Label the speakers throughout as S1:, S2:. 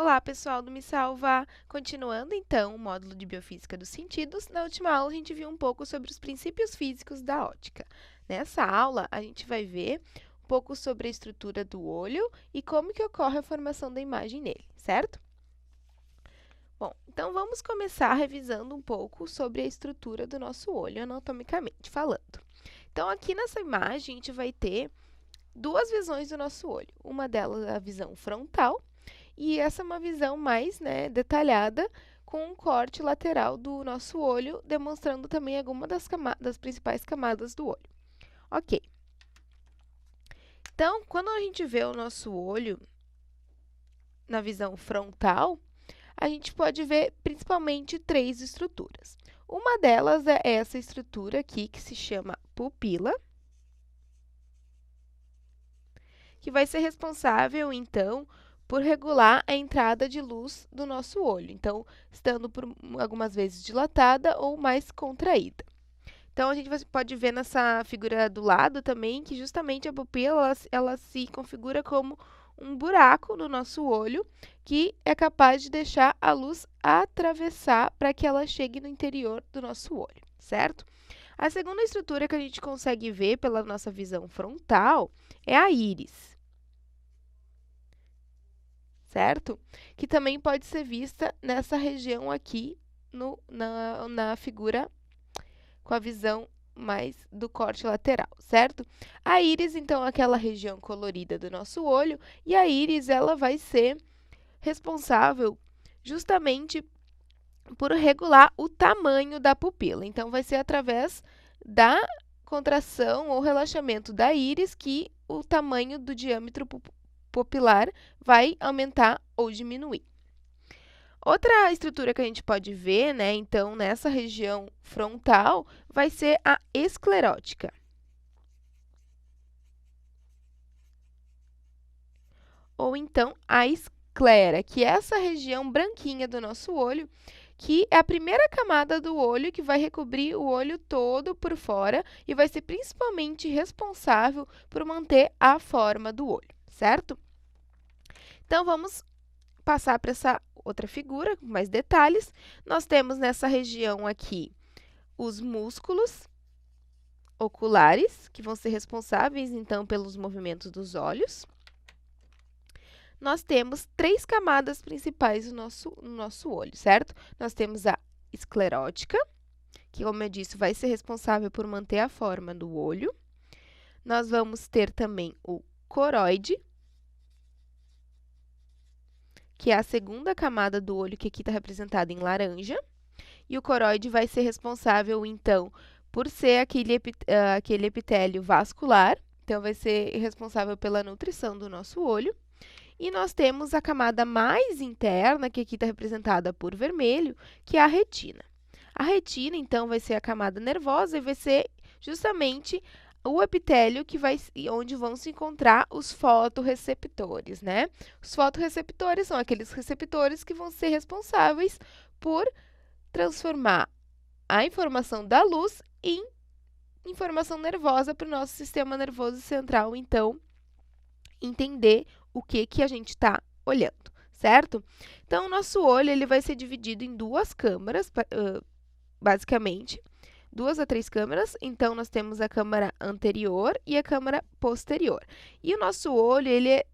S1: Olá, pessoal do Me Salva! Continuando, então, o módulo de Biofísica dos Sentidos, na última aula a gente viu um pouco sobre os princípios físicos da óptica. Nessa aula, a gente vai ver um pouco sobre a estrutura do olho e como que ocorre a formação da imagem nele, certo? Bom, então vamos começar revisando um pouco sobre a estrutura do nosso olho, anatomicamente falando. Então, aqui nessa imagem, a gente vai ter duas visões do nosso olho. Uma delas é a visão frontal, e essa é uma visão mais, detalhada, com um corte lateral do nosso olho, demonstrando também alguma das principais camadas do olho. Ok. Então, quando a gente vê o nosso olho na visão frontal, a gente pode ver principalmente três estruturas. Uma delas é essa estrutura aqui, que se chama pupila, que vai ser responsável, então, por regular a entrada de luz do nosso olho, então, estando por algumas vezes dilatada ou mais contraída. Então, a gente pode ver nessa figura do lado também que justamente a pupila ela se configura como um buraco no nosso olho que é capaz de deixar a luz atravessar para que ela chegue no interior do nosso olho, certo? A segunda estrutura que a gente consegue ver pela nossa visão frontal é a íris, certo? Que também pode ser vista nessa região aqui na figura com a visão mais do corte lateral, certo? A íris, então, é aquela região colorida do nosso olho, e a íris, ela vai ser responsável justamente por regular o tamanho da pupila. Então, vai ser através da contração ou relaxamento da íris que o tamanho do diâmetro pupilar vai aumentar ou diminuir. Outra estrutura que a gente pode ver, então, nessa região frontal, vai ser a esclerótica. Ou então, a esclera, que é essa região branquinha do nosso olho, que é a primeira camada do olho que vai recobrir o olho todo por fora e vai ser principalmente responsável por manter a forma do olho, certo? Então, vamos passar para essa outra figura, com mais detalhes. Nós temos nessa região aqui os músculos oculares, que vão ser responsáveis, então, pelos movimentos dos olhos. Nós temos três camadas principais no nosso olho, certo? Nós temos a esclerótica, que, como eu disse, vai ser responsável por manter a forma do olho. Nós vamos ter também o coroide, que é a segunda camada do olho, que aqui está representada em laranja. E o coroide vai ser responsável, então, por ser aquele epitélio vascular, então, vai ser responsável pela nutrição do nosso olho. E nós temos a camada mais interna, que aqui está representada por vermelho, que é a retina. A retina, então, vai ser a camada nervosa e vai ser justamente o epitélio onde vão se encontrar os fotorreceptores, né? Os fotorreceptores são aqueles receptores que vão ser responsáveis por transformar a informação da luz em informação nervosa para o nosso sistema nervoso central, então, entender o que a gente está olhando, certo? Então, o nosso olho ele vai ser dividido em duas câmaras, basicamente, 2 a 3 câmaras. Então, nós temos a câmara anterior e a câmara posterior. E o nosso olho, ele é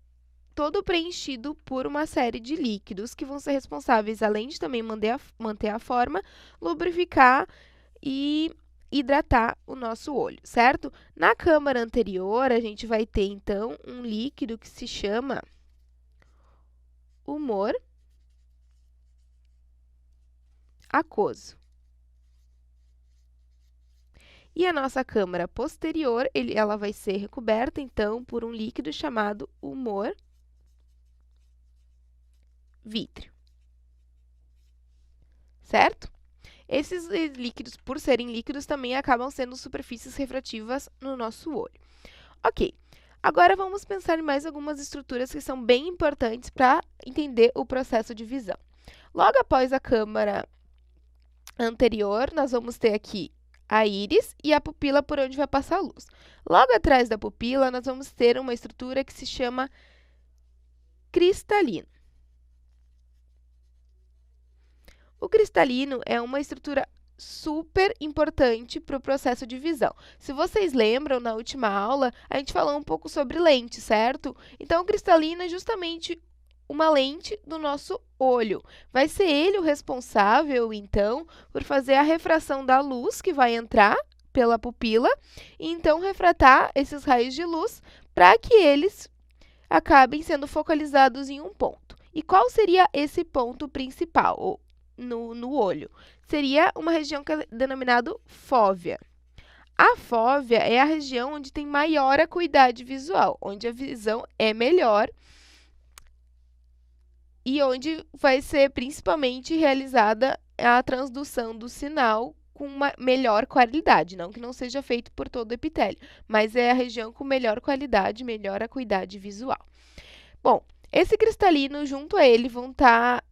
S1: todo preenchido por uma série de líquidos que vão ser responsáveis, além de também manter a forma, lubrificar e hidratar o nosso olho, certo? Na câmara anterior, a gente vai ter, então, um líquido que se chama humor aquoso. E a nossa câmara posterior, ela vai ser recoberta, então, por um líquido chamado humor vítreo, certo? Esses líquidos, por serem líquidos, também acabam sendo superfícies refrativas no nosso olho. Ok, agora vamos pensar em mais algumas estruturas que são bem importantes para entender o processo de visão. Logo após a câmara anterior, nós vamos ter aqui a íris e a pupila por onde vai passar a luz. Logo atrás da pupila, nós vamos ter uma estrutura que se chama cristalino. O cristalino é uma estrutura super importante para o processo de visão. Se vocês lembram, na última aula, a gente falou um pouco sobre lente, certo? Então, o cristalino é justamente uma lente do nosso olho. Vai ser ele o responsável, então, por fazer a refração da luz que vai entrar pela pupila e, então, refratar esses raios de luz para que eles acabem sendo focalizados em um ponto. E qual seria esse ponto principal no olho? Seria uma região que é denominada fóvea. A fóvea é a região onde tem maior acuidade visual, onde a visão é melhor e onde vai ser principalmente realizada a transdução do sinal com uma melhor qualidade, não que não seja feito por todo o epitélio, mas é a região com melhor qualidade, melhor acuidade visual. Bom, esse cristalino, junto a ele, vão estar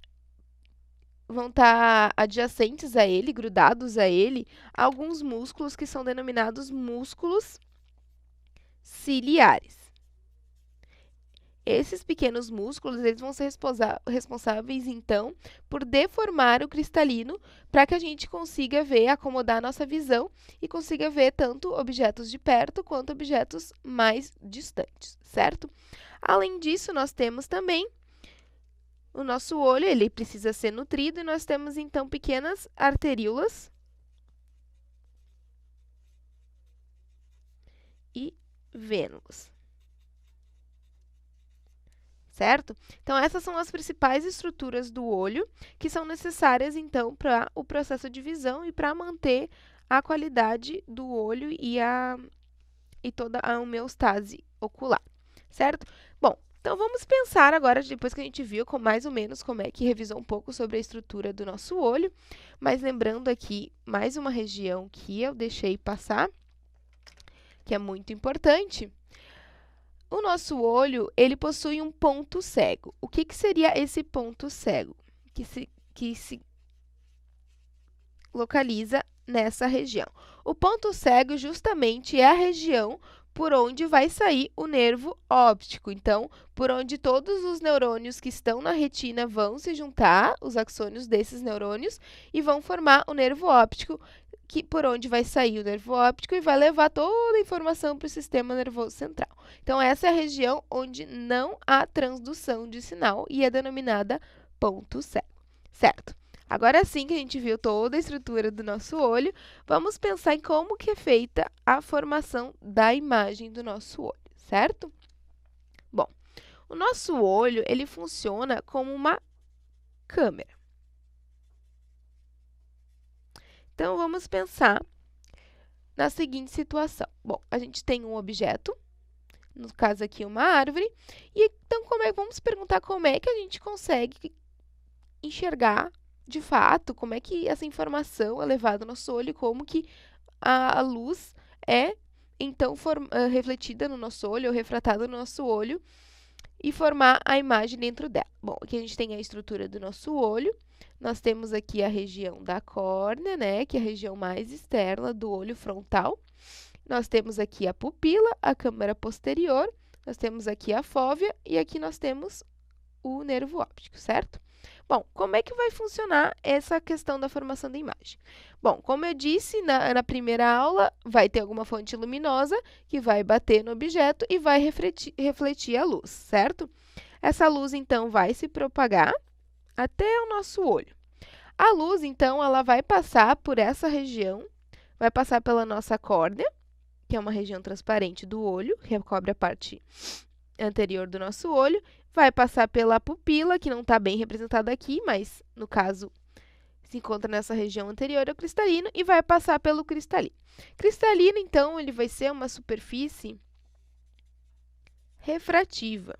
S1: adjacentes a ele, grudados a ele, alguns músculos que são denominados músculos ciliares. Esses pequenos músculos, eles vão ser responsáveis, então, por deformar o cristalino para que a gente consiga ver, acomodar a nossa visão e consiga ver tanto objetos de perto quanto objetos mais distantes, certo? Além disso, nós temos também o nosso olho, ele precisa ser nutrido e nós temos, então, pequenas arteríolas e vênulas. Certo? Então, essas são as principais estruturas do olho que são necessárias, então, para o processo de visão e para manter a qualidade do olho e toda a homeostase ocular, certo? Bom, então vamos pensar agora, depois que a gente viu mais ou menos como é que revisou um pouco sobre a estrutura do nosso olho, mas lembrando aqui mais uma região que eu deixei passar, que é muito importante. O nosso olho, ele possui um ponto cego. O que seria esse ponto cego? Que se localiza nessa região. O ponto cego justamente é a região por onde vai sair o nervo óptico. Então, por onde todos os neurônios que estão na retina vão se juntar, os axônios desses neurônios, e vão formar o nervo óptico, por onde vai sair o nervo óptico e vai levar toda a informação para o sistema nervoso central. Então, essa é a região onde não há transdução de sinal e é denominada ponto cego, certo? Agora sim que a gente viu toda a estrutura do nosso olho, vamos pensar em como que é feita a formação da imagem do nosso olho, certo? Bom, o nosso olho, ele funciona como uma câmera. Então, vamos pensar na seguinte situação. Bom, a gente tem um objeto, no caso aqui uma árvore, e então vamos perguntar como é que a gente consegue enxergar de fato, como é que essa informação é levada ao nosso olho, como que a luz é, então, refletida no nosso olho, ou refratada no nosso olho, e formar a imagem dentro dela. Bom, aqui a gente tem a estrutura do nosso olho, nós temos aqui a região da córnea, né, que é a região mais externa do olho frontal. Nós temos aqui a pupila, a câmara posterior, nós temos aqui a fóvea e aqui nós temos o nervo óptico, certo? Bom, como é que vai funcionar essa questão da formação da imagem? Bom, como eu disse na primeira aula, vai ter alguma fonte luminosa que vai bater no objeto e vai refletir a luz, certo? Essa luz, então, vai se propagar até o nosso olho. A luz, então, ela vai passar por essa região, vai passar pela nossa córnea, que é uma região transparente do olho, que recobre a parte anterior do nosso olho, vai passar pela pupila, que não está bem representada aqui, mas, no caso, se encontra nessa região anterior ao cristalino, e vai passar pelo cristalino. Cristalino, então, ele vai ser uma superfície refrativa.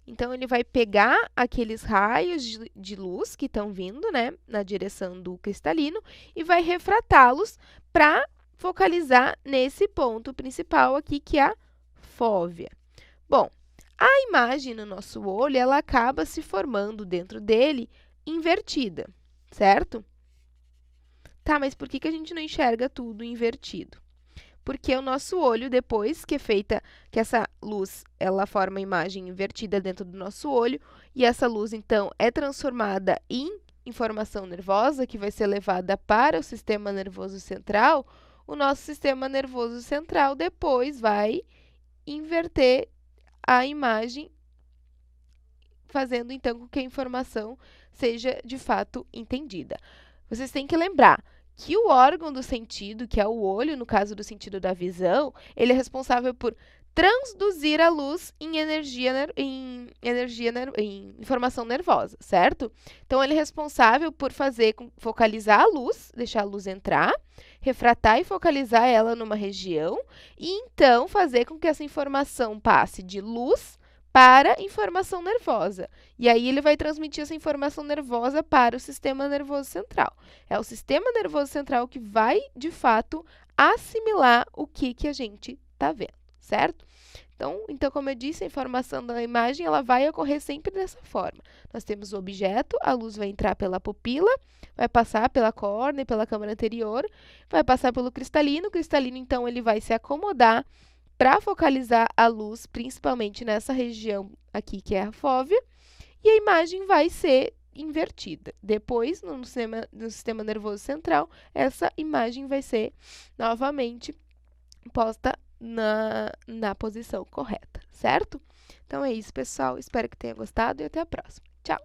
S1: Então, ele vai pegar aqueles raios de luz que estão vindo, né, na direção do cristalino e vai refratá-los para focalizar nesse ponto principal aqui, que é a fóvea. Bom, a imagem no nosso olho, ela acaba se formando dentro dele invertida, certo? Tá, mas por que a gente não enxerga tudo invertido? Porque o nosso olho, depois que é feita, que essa luz, ela forma a imagem invertida dentro do nosso olho, e essa luz, então, é transformada em informação nervosa, que vai ser levada para o sistema nervoso central, o nosso sistema nervoso central depois vai inverter a imagem, fazendo então com que a informação seja de fato entendida. Vocês têm que lembrar que o órgão do sentido, que é o olho, no caso do sentido da visão, ele é responsável por transduzir a luz em em informação nervosa, certo? Então, ele é responsável por focalizar a luz, deixar a luz entrar, refratar e focalizar ela numa região, e então fazer com que essa informação passe de luz para informação nervosa. E aí ele vai transmitir essa informação nervosa para o sistema nervoso central. É o sistema nervoso central que vai, de fato, assimilar o que a gente está vendo, certo? Então, como eu disse, a informação da imagem ela vai ocorrer sempre dessa forma. Nós temos o objeto, a luz vai entrar pela pupila, vai passar pela córnea, pela câmara anterior, vai passar pelo cristalino. O cristalino, então, ele vai se acomodar para focalizar a luz, principalmente nessa região aqui, que é a fóvea, e a imagem vai ser invertida. Depois, no sistema nervoso central, essa imagem vai ser novamente posta na posição correta, certo? Então é isso, pessoal. Espero que tenha gostado e até a próxima. Tchau!